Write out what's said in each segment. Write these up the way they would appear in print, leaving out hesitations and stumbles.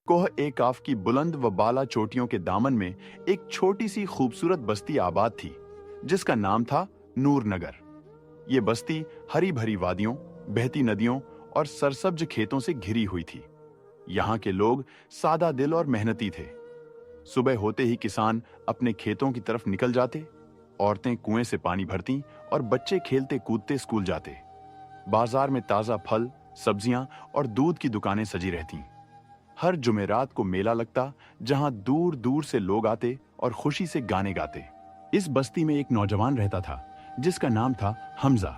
कोह ए काफ की बुलंद व बाला चोटियों के दामन में एक छोटी सी खूबसूरत बस्ती आबाद थी, जिसका नाम था नूरनगर। ये बस्ती हरी भरी वादियों, बहती नदियों और सरसब्ज खेतों से घिरी हुई थी। यहाँ के लोग सादा दिल और मेहनती थे। सुबह होते ही किसान अपने खेतों की तरफ निकल जाते, औरतें कुएं से पानी भरती और बच्चे खेलते कूदते स्कूल जाते। बाजार में ताजा फल, सब्जियां और दूध की दुकानें सजी रहतीं। हर जुमेरात को मेला लगता, जहां दूर दूर से लोग आते और खुशी से गाने गाते। इस बस्ती में एक नौजवान रहता था, जिसका नाम था हमजा।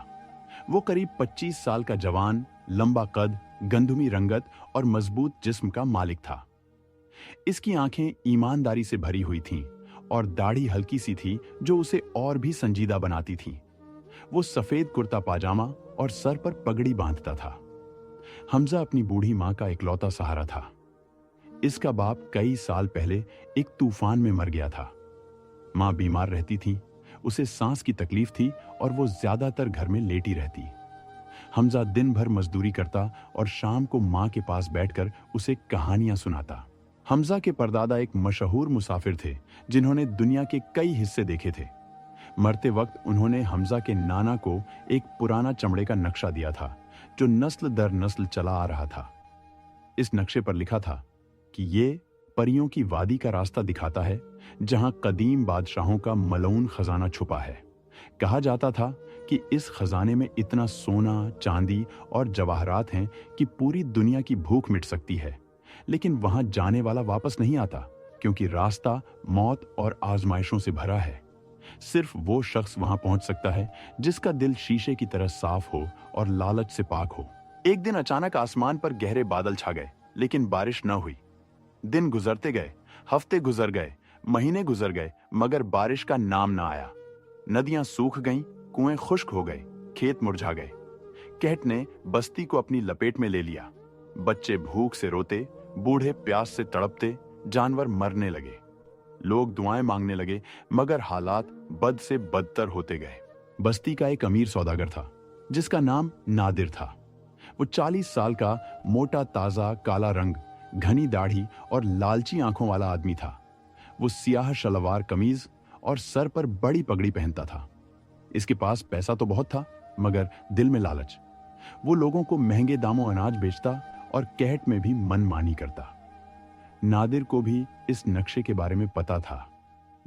वो करीब 25 साल का जवान, लंबा कद, गंधुमी रंगत और मजबूत जिस्म का मालिक था। इसकी आंखें ईमानदारी से भरी हुई थीं और दाढ़ी हल्की सी थी, जो उसे और भी संजीदा बनाती थी। वो सफेद कुर्ता पाजामा और सर पर पगड़ी बांधता था। हमजा अपनी बूढ़ी मां का इकलौता सहारा था। इसका बाप कई साल पहले एक तूफान में मर गया था। मां बीमार रहती थी, उसे सांस की तकलीफ थी और वो ज्यादातर घर में लेटी रहती। हमजा दिन भर मजदूरी करता और शाम को मां के पास बैठकर उसे कहानियां सुनाता। हमजा के परदादा एक मशहूर मुसाफिर थे, जिन्होंने दुनिया के कई हिस्से देखे थे। मरते वक्त उन्होंने हमजा के नाना को एक पुराना चमड़े का नक्शा दिया था, जो नस्ल दर नस्ल चला आ रहा था। इस नक्शे पर लिखा था कि ये परियों की वादी का रास्ता दिखाता है, जहां कदीम बादशाहों का मलऊन खजाना छुपा है। कहा जाता था कि इस खजाने में इतना सोना, चांदी और जवाहरात हैं कि पूरी दुनिया की भूख मिट सकती है। लेकिन वहां जाने वाला वापस नहीं आता, क्योंकि रास्ता मौत और आजमाइशों से भरा है। सिर्फ वो शख्स वहां पहुंच सकता है जिसका दिल शीशे की तरह साफ हो और लालच से पाक हो। एक दिन अचानक आसमान पर गहरे बादल छा गए, लेकिन बारिश न हुई। दिन गुजरते गए, हफ्ते गुजर गए, महीने गुजर गए, मगर बारिश का नाम ना आया। नदियां सूख गईं, कुएं खुश्क हो गए, खेत मुरझा गए। कहत ने बस्ती को अपनी लपेट में ले लिया। बच्चे भूख से रोते, बूढ़े प्यास से तड़पते, जानवर मरने लगे। लोग दुआएं मांगने लगे, मगर हालात बद से बदतर होते गए। बस्ती का एक अमीर सौदागर था, जिसका नाम नादिर था। वो 40 साल का, मोटा ताजा, काला रंग, घनी दाढ़ी और लालची आंखों वाला आदमी था। वो सियाह शलवार कमीज और सर पर बड़ी पगड़ी पहनता था। इसके पास पैसा तो बहुत था, मगर दिल में लालच। वो लोगों को महंगे दामों अनाज बेचता और कहट में भी मनमानी करता। नादिर को भी इस नक्शे के बारे में पता था।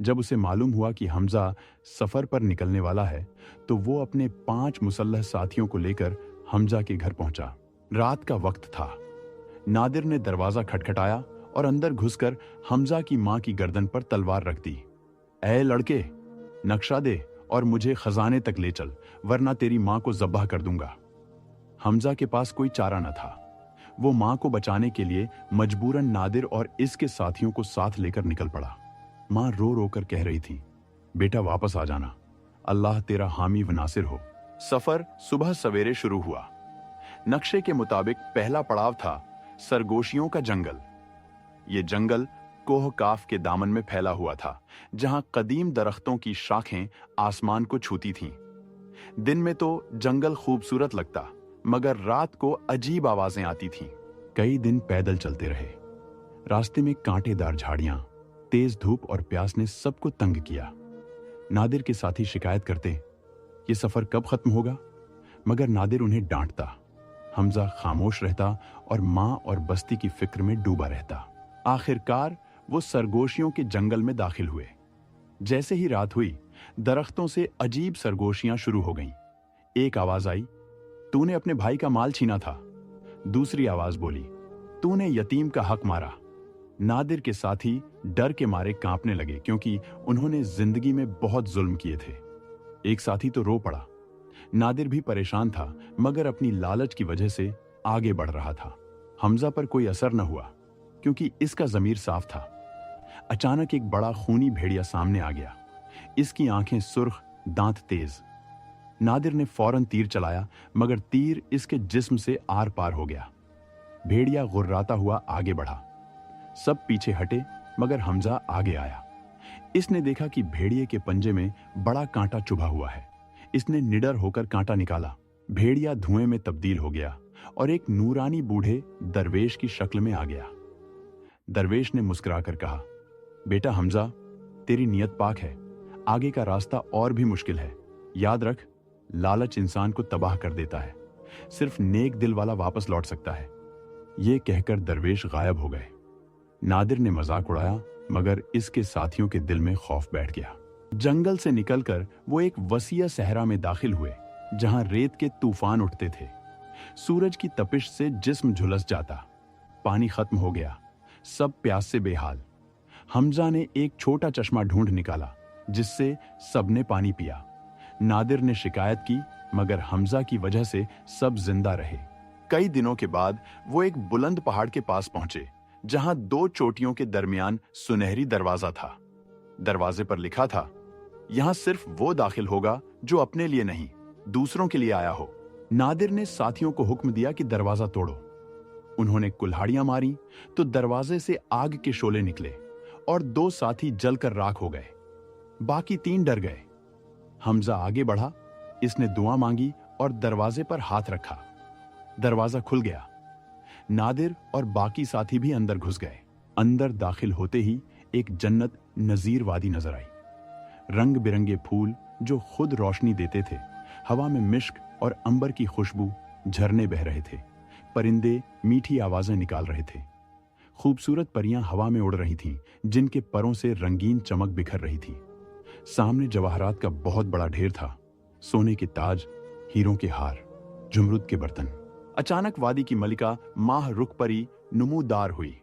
जब उसे मालूम हुआ कि हमजा सफर पर निकलने वाला है, तो वो अपने 5 मुसल्लह साथियों को लेकर हमजा के घर पहुंचा। रात का वक्त था। नादिर ने दरवाजा खटखटाया और अंदर घुसकर हमजा की मां की गर्दन पर तलवार रख दी। ऐ लड़के, नक्शा दे और मुझे खजाने तक ले चल, वरना तेरी मां को ज़ब्ह कर दूंगा। हमजा के पास कोई चारा न था। वो मां को बचाने के लिए मजबूरन नादिर और इसके साथियों को साथ लेकर निकल पड़ा। मां रो रो कर कह रही थी, बेटा वापस आ जाना, अल्लाह तेरा हामी व नासिर हो। सफर सुबह सवेरे शुरू हुआ। नक्शे के मुताबिक पहला पड़ाव था सरगोशियों का जंगल। ये जंगल कोह काफ के दामन में फैला हुआ था, जहां कदीम दरख्तों की शाखें आसमान को छूती थीं। दिन में तो जंगल खूबसूरत लगता, मगर रात को अजीब आवाजें आती थीं। कई दिन पैदल चलते रहे। रास्ते में कांटेदार झाड़ियां, तेज धूप और प्यास ने सबको तंग किया। नादिर के साथी शिकायत करते, ये सफर कब खत्म होगा? मगर नादिर उन्हें डांटता। हमजा खामोश रहता और मां और बस्ती की फिक्र में डूबा रहता। आखिरकार वो सरगोशियों के जंगल में दाखिल हुए। जैसे ही रात हुई, दरख्तों से अजीब सरगोशियां शुरू हो गईं। एक आवाज आई, तूने अपने भाई का माल छीना था। दूसरी आवाज बोली, तूने यतीम का हक मारा। नादिर के साथी डर के मारे कांपने लगे, क्योंकि उन्होंने जिंदगी में बहुत जुल्म किए थे। एक साथी तो रो पड़ा। नादिर भी परेशान था, मगर अपनी लालच की वजह से आगे बढ़ रहा था। हमजा पर कोई असर न हुआ, क्योंकि इसका जमीर साफ था। अचानक एक बड़ा खूनी भेड़िया सामने आ गया। इसकी आंखें सुर्ख, दांत तेज। नादिर ने फौरन तीर चलाया, मगर तीर इसके जिस्म से आर पार हो गया। भेड़िया गुर्राता हुआ आगे बढ़ा। सब पीछे हटे, मगर हमजा आगे आया। इसने देखा कि भेड़िए के पंजे में बड़ा कांटा चुभा हुआ है। इसने निडर होकर कांटा निकाला। भेड़िया धुएं में तब्दील हो गया और एक नूरानी बूढ़े दरवेश की शक्ल में आ गया। दरवेश ने मुस्कुराकर कहा, बेटा हमजा, तेरी नियत पाक है, आगे का रास्ता और भी मुश्किल है। याद रख, लालच इंसान को तबाह कर देता है, सिर्फ नेक दिल वाला वापस लौट सकता है। ये कहकर दरवेश गायब हो गए। नादिर ने मजाक उड़ाया, मगर इसके साथियों के दिल में खौफ बैठ गया। जंगल से निकलकर वो एक वसीया सहरा में दाखिल हुए, जहां रेत के तूफान उठते थे। सूरज की तपिश से जिस्म झुलस जाता। पानी खत्म हो गया, सब प्यास से बेहाल। हमजा ने एक छोटा चश्मा ढूंढ निकाला, जिससे सबने पानी पिया। नादिर ने शिकायत की, मगर हमजा की वजह से सब जिंदा रहे। कई दिनों के बाद वो एक बुलंद पहाड़ के पास पहुंचे, जहां दो चोटियों के दरमियान सुनहरी दरवाजा था। दरवाजे पर लिखा था, यहां सिर्फ वो दाखिल होगा जो अपने लिए नहीं, दूसरों के लिए आया हो। नादिर ने साथियों को हुक्म दिया कि दरवाजा तोड़ो। उन्होंने कुल्हाड़ियां मारी तो दरवाजे से आग के शोले निकले और दो साथी जलकर राख हो गए। बाकी तीन डर गए। हमजा आगे बढ़ा, इसने दुआ मांगी और दरवाजे पर हाथ रखा। दरवाजा खुल गया। नादिर और बाकी साथी भी अंदर घुस गए। अंदर दाखिल होते ही एक जन्नत नजीर वादी नजर आई। रंग बिरंगे फूल जो खुद रोशनी देते थे, हवा में मिश्क और अंबर की खुशबू, झरने बह रहे थे, परिंदे मीठी आवाजें निकाल रहे थे। खूबसूरत परियां हवा में उड़ रही थीं, जिनके परों से रंगीन चमक बिखर रही थी। सामने जवाहरात का बहुत बड़ा ढेर था, सोने के ताज, हीरों के हार, जुमरुद के बर्तन। अचानक वादी की मलिका माह रुख परी नुमूदार हुई।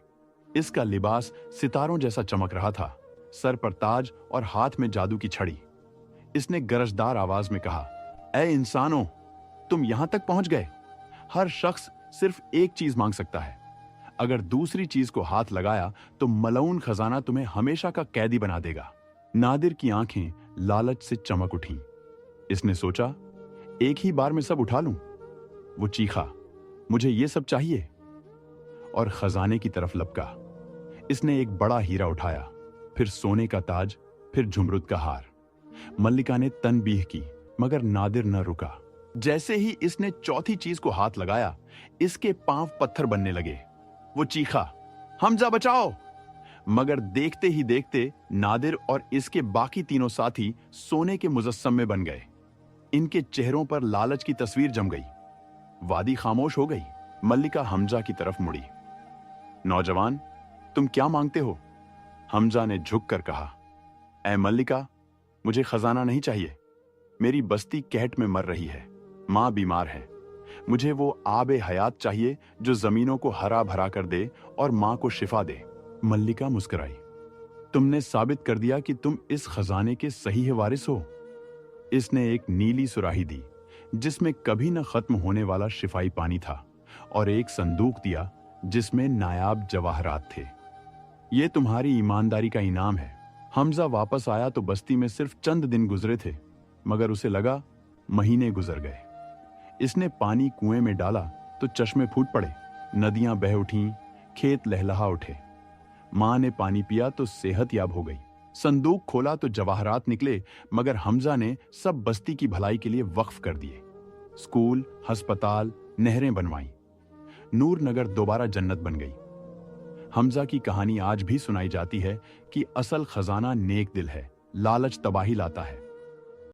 इसका लिबास सितारों जैसा चमक रहा था, सर पर ताज और हाथ में जादू की छड़ी। इसने गरजदार आवाज में कहा, ऐ इंसानों, तुम यहां तक पहुंच गए। हर शख्स सिर्फ एक चीज मांग सकता है। अगर दूसरी चीज को हाथ लगाया तो मलऊन खजाना तुम्हें हमेशा का कैदी बना देगा। नादिर की आंखें लालच से चमक उठीं। इसने सोचा, एक ही बार में सब उठा लूं। वो चीखा, मुझे ये सब चाहिए, और खजाने की तरफ लपका। इसने एक बड़ा हीरा उठाया, फिर सोने का ताज, फिर झुमरुद का हार। मल्लिका ने तनबीह की, मगर नादिर न रुका। जैसे ही इसने चौथी चीज को हाथ लगाया, इसके पांव पत्थर बनने लगे। वो चीखा, हमजा बचाओ! मगर देखते ही देखते नादिर और इसके बाकी तीनों साथी सोने के मुजस्सम में बन गए। इनके चेहरों पर लालच की तस्वीर जम गई। वादी खामोश हो गई। मल्लिका हमजा की तरफ मुड़ी। नौजवान, तुम क्या मांगते हो? हमजा ने झुककर कहा, ऐ मल्लिका, मुझे खजाना नहीं चाहिए। मेरी बस्ती कहट में मर रही है, मां बीमार है। मुझे वो आबे हयात चाहिए जो जमीनों को हरा भरा कर दे और मां को शिफा दे। मल्लिका मुस्कुराई, तुमने साबित कर दिया कि तुम इस खजाने के सही वारिस हो। इसने एक नीली सुराही दी, जिसमें कभी न खत्म होने वाला शिफाई पानी था, और एक संदूक दिया जिसमें नायाब जवाहरात थे। ये तुम्हारी ईमानदारी का इनाम है। हमजा वापस आया तो बस्ती में सिर्फ चंद दिन गुजरे थे, मगर उसे लगा महीने गुजर गए। इसने पानी कुएं में डाला तो चश्मे फूट पड़े, नदियां बह उठीं, खेत लहलहा उठे। मां ने पानी पिया तो सेहत याब हो गई। संदूक खोला तो जवाहरात निकले, मगर हमजा ने सब बस्ती की भलाई के लिए वक्फ कर दिए। स्कूल, अस्पताल, नहरें बनवाईं। नूर नगर दोबारा जन्नत बन गई। हमजा की कहानी आज भी सुनाई जाती है कि असल खजाना नेक दिल है, लालच तबाही लाता है।